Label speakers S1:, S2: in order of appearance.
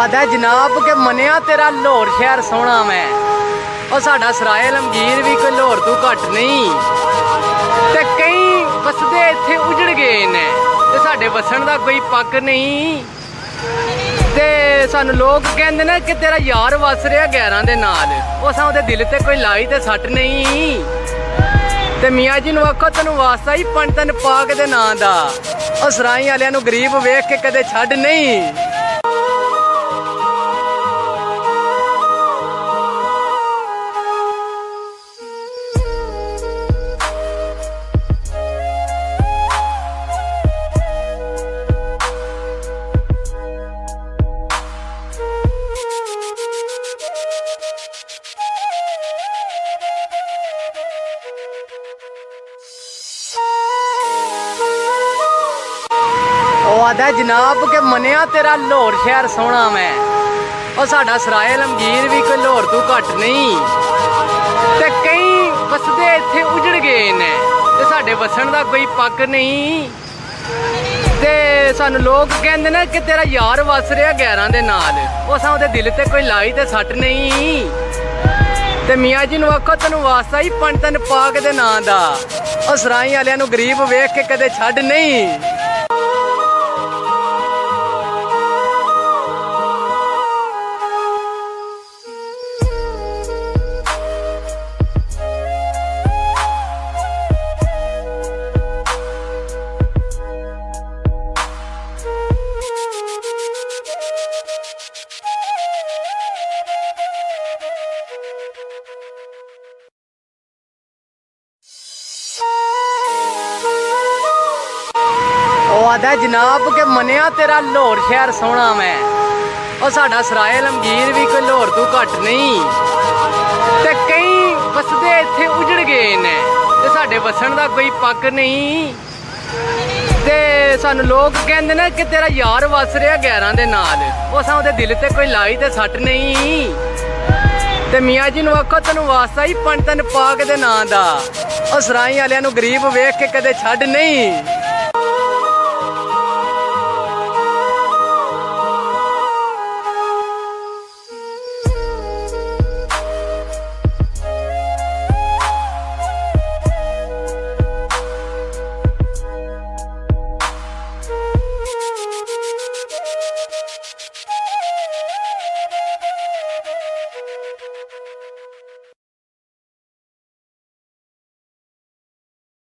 S1: आदा जनाब के मनिया तेरा लाहौर शहर सोहना मैं और साडा सराय आलमगीर भी कोई लाहौर तू घट नहीं ते कई बसदे इत्थे उजड़ गए ने ते साडे वसन दा कोई पक्क नहीं ते सानू लोग कहंदे ने कि तेरा यार वस रहा 11 दे नाल उसां ओहदे दिल ते कोई लाई ते सट नहीं ते मियाँ जी नूं आखो तैनूं वास्ता ही पंजतन पाक दे नां दा और सराई वालियां नूं गरीब वेख के कदे छड्ड नहीं। आदा जनाब के मनिया तेरा लाहौर शहर सोहना मैं और साडा सराय आलमगीर भी कोई लाहौर तू घट नहीं ते कई बसदे इत्थे उजड़ गए ने ते साडे वसन दा कोई पक्क नहीं ते सानू लोग कहंदे ने कि तेरा यार वस रहा 11 दे नाल उसां ओहदे दिल ते कोई लाई ते सट नहीं ते मियाँ जी नूं आखो तैनूं वास्ता ही पंजतन पाक दे नां दा और सराई वालियां नूं गरीब वेख के कदे छड्ड नहीं। आदा जनाब के मनिया तेरा लाहौर शहर सोहना मैं और साडा सराय आलमगीर भी कोई लाहौर तू घट नहीं ते कई बसदे इत्थे उजड़ गए ने ते साडे वसन दा कोई पक्क नहीं ते सानू लोग कहंदे ने कि तेरा यार वस रहा 11 दे नाल उसां ओहदे दिल ते कोई लाई ते सट नहीं ते मियाँ जी नूं आखो तैनूं वास्ता ही पंजतन पाक दे नां दा और सराई वालियां नूं गरीब वेख के कदे छड्ड नहीं।